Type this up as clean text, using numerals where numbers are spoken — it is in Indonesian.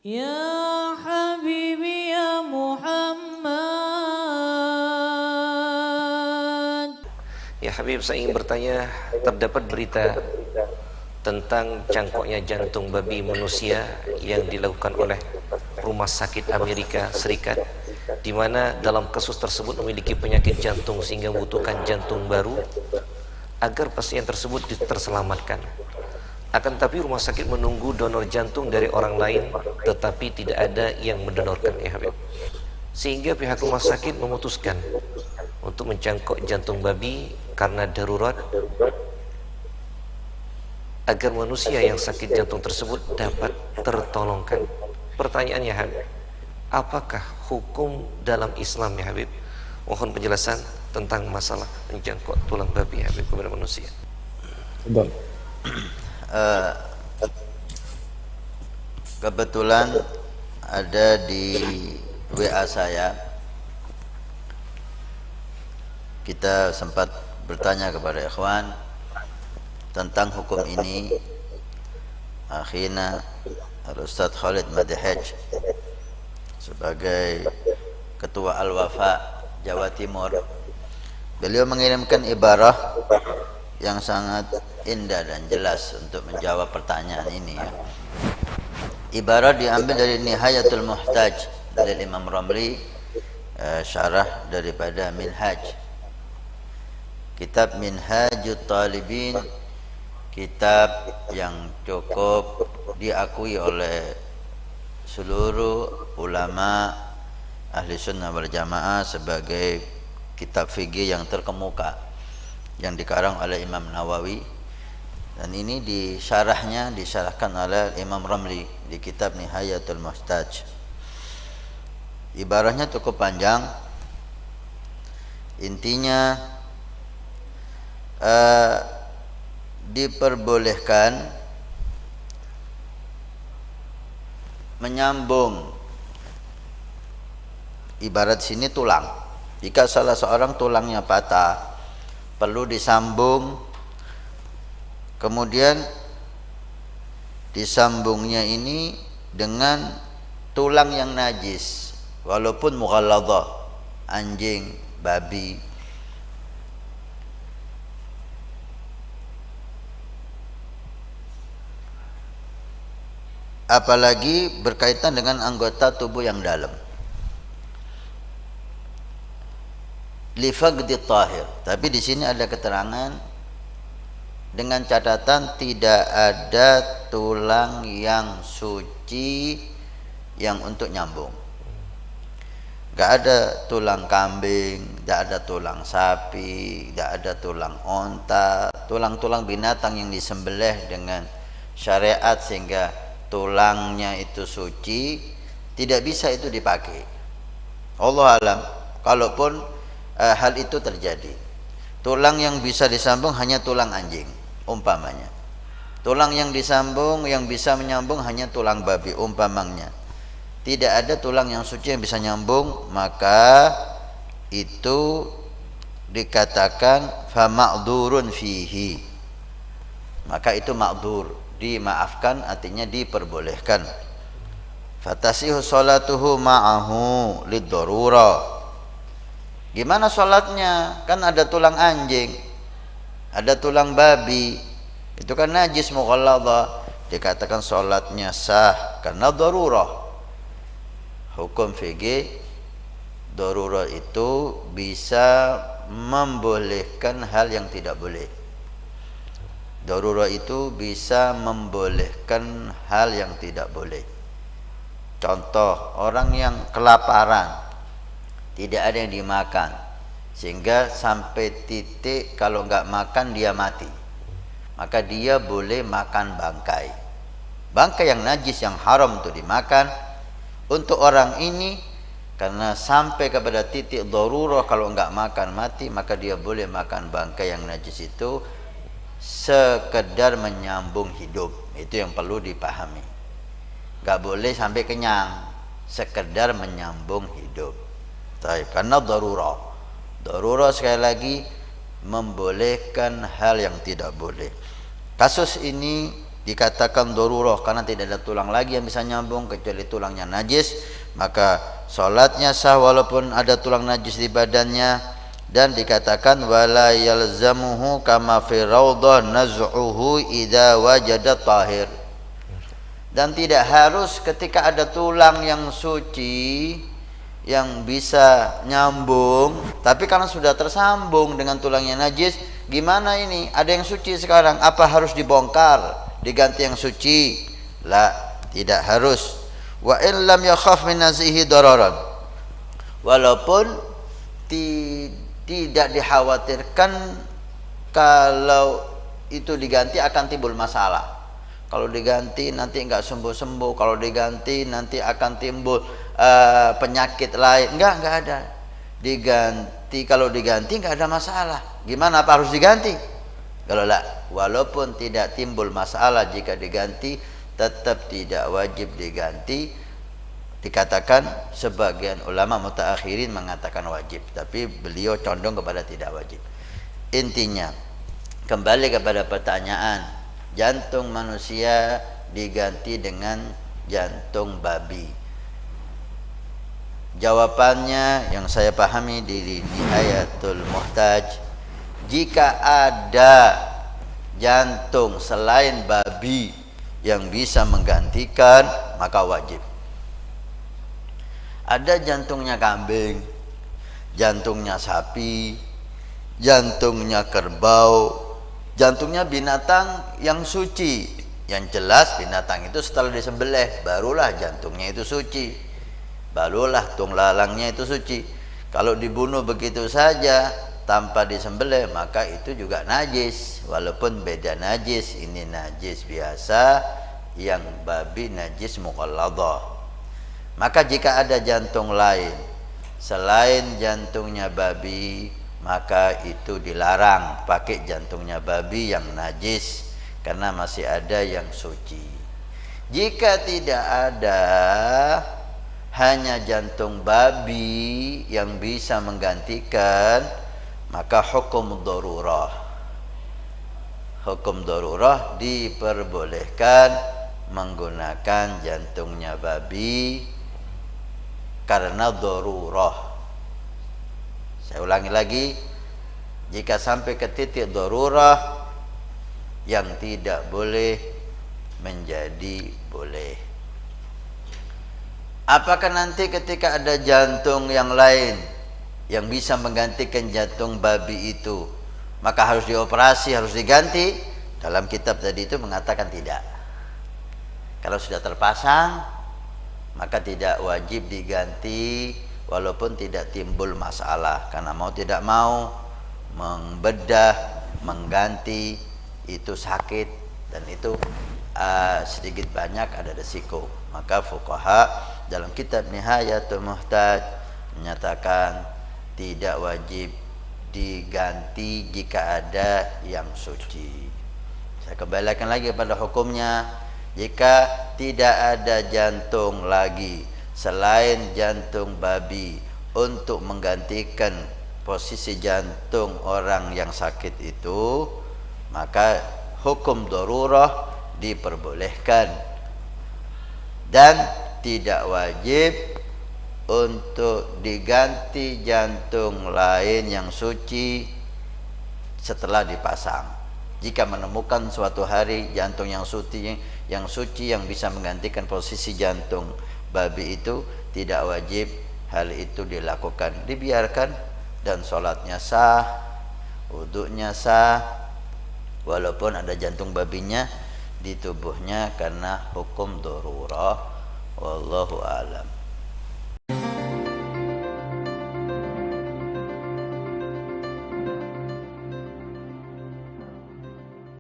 Ya Habibi ya Muhammad. Ya Habib, saya ingin bertanya, terdapat berita tentang cangkoknya jantung babi manusia yang dilakukan oleh Rumah Sakit Amerika Serikat, di mana dalam kasus tersebut memiliki penyakit jantung sehingga membutuhkan jantung baru agar pasien tersebut terselamatkan. Akan tetapi rumah sakit menunggu donor jantung dari orang lain, tetapi tidak ada yang mendonorkan, ya Habib. Sehingga pihak rumah sakit memutuskan untuk mencangkok jantung babi karena darurat agar manusia yang sakit jantung tersebut dapat tertolongkan. Pertanyaannya Habib, apakah hukum dalam Islam, ya Habib? Mohon penjelasan tentang masalah mencangkok tulang babi, Habib, kepada manusia. Betul. Kebetulan ada di WA saya, kita sempat bertanya kepada ikhwan tentang hukum ini. Akhirnya Ustaz Khalid Madihaj sebagai Ketua Al-Wafa Jawa Timur, beliau mengirimkan ibarah yang sangat indah dan jelas untuk menjawab pertanyaan ini, ya. Ibarah diambil dari Nihayatul Muhtaj dari Imam Ramli, syarah daripada Minhaj. Kitab Minhajut Talibin, kitab yang cukup diakui oleh seluruh ulama ahli sunnah wal jamaah sebagai kitab fikih yang terkemuka yang dikarang oleh Imam Nawawi, dan ini disyarahkan oleh Imam Ramli di kitab Nihayatul Muhtaj. Ibarahnya cukup panjang, intinya diperbolehkan menyambung, ibarat sini tulang. Jika salah seorang tulangnya patah, perlu disambung, kemudian disambungnya ini dengan tulang yang najis, walaupun mughalladhah, anjing, babi. Apalagi berkaitan dengan anggota tubuh yang dalam. Li faqdi tahir. Tapi di sini ada keterangan dengan catatan tidak ada tulang yang suci yang untuk nyambung. Gak ada tulang kambing, gak ada tulang sapi, gak ada tulang onta, tulang-tulang binatang yang disembelih dengan syariat sehingga tulangnya itu suci, tidak bisa itu dipakai. Allah alam, kalaupun hal itu terjadi, tulang yang bisa disambung hanya tulang anjing umpamanya, tulang yang disambung yang bisa menyambung hanya tulang babi umpamanya, tidak ada tulang yang suci yang bisa nyambung, maka itu dikatakan fa ma'dzurun fihi, maka itu ma'dzur, dimaafkan, artinya diperbolehkan. Fatasihu sholatuhu ma'ahu lid-darura. Gimana sholatnya? Kan ada tulang anjing, ada tulang babi, itu kan najis mughalladhah. Dikatakan sholatnya sah karena darurah. Hukum fikih, darurah itu bisa membolehkan hal yang tidak boleh. Darurah itu bisa membolehkan hal yang tidak boleh. Contoh, orang yang kelaparan, tidak ada yang dimakan, sehingga sampai titik kalau nggak makan dia mati, maka dia boleh makan bangkai. Bangkai yang najis, yang haram untuk dimakan. Untuk orang ini, karena sampai kepada titik darurah, kalau nggak makan mati, maka dia boleh makan bangkai yang najis itu sekedar menyambung hidup. Itu yang perlu dipahami. Nggak boleh sampai kenyang, sekedar menyambung hidup. Karena darurah. Darurah sekali lagi membolehkan hal yang tidak boleh. Kasus ini dikatakan darurah karena tidak ada tulang lagi yang bisa nyambung kecuali tulangnya najis, maka salatnya sah walaupun ada tulang najis di badannya. Dan dikatakan wala yalzamuhu kama fi raudhah naz'uhu idza wajada tahir. Dan tidak harus ketika ada tulang yang suci yang bisa nyambung, tapi karena sudah tersambung dengan tulangnya najis, gimana ini? Ada yang suci sekarang, apa harus dibongkar, diganti yang suci? La, tidak harus. Wa in lam yakhaf min nazihi dararan. Walaupun tidak dikhawatirkan kalau itu diganti akan timbul masalah. Kalau diganti nanti enggak sembuh-sembuh, kalau diganti nanti akan timbul penyakit lain. Enggak ada. Diganti, kalau diganti enggak ada masalah. Gimana, apa harus diganti? Kalau la, walaupun tidak timbul masalah jika diganti, tetap tidak wajib diganti. Dikatakan sebagian ulama mutaakhirin mengatakan wajib, tapi beliau condong kepada tidak wajib. Intinya kembali kepada pertanyaan, jantung manusia diganti dengan jantung babi. Jawabannya yang saya pahami di Nihayatul Muhtaj, jika ada jantung selain babi yang bisa menggantikan, maka wajib. Ada jantungnya kambing, jantungnya sapi, jantungnya kerbau, jantungnya binatang yang suci. Yang jelas binatang itu setelah disembelih barulah jantungnya itu suci, barulah tung lalangnya itu suci. Kalau dibunuh begitu saja tanpa disembelih, maka itu juga najis. Walaupun beda najis, ini najis biasa, yang babi najis mughalladhah. Maka jika ada jantung lain selain jantungnya babi, maka itu dilarang pakai jantungnya babi yang najis, karena masih ada yang suci. Jika tidak ada, hanya jantung babi yang bisa menggantikan, maka hukum darurah. Hukum darurah diperbolehkan menggunakan jantungnya babi karena darurah. Saya ulangi lagi, jika sampai ke titik darurah, yang tidak boleh menjadi boleh. Apakah nanti ketika ada jantung yang lain yang bisa menggantikan jantung babi itu, maka harus dioperasi, harus diganti? Dalam kitab tadi itu mengatakan tidak. Kalau sudah terpasang, maka tidak wajib diganti walaupun tidak timbul masalah. Karena mau tidak mau membedah, mengganti itu sakit, dan itu sedikit banyak ada resiko. Maka fuqaha dalam kitab Nihayatul Muhtaj menyatakan tidak wajib diganti jika ada yang suci. Saya kembalikan lagi pada hukumnya. Jika tidak ada jantung lagi selain jantung babi untuk menggantikan posisi jantung orang yang sakit itu, maka hukum darurah diperbolehkan dan tidak wajib untuk diganti jantung lain yang suci setelah dipasang. Jika menemukan suatu hari jantung yang suci yang bisa menggantikan posisi jantung babi itu, tidak wajib hal itu dilakukan, dibiarkan, dan sholatnya sah, wudunya sah, walaupun ada jantung babinya di tubuhnya karena hukum darurah. Wallahu a'lam.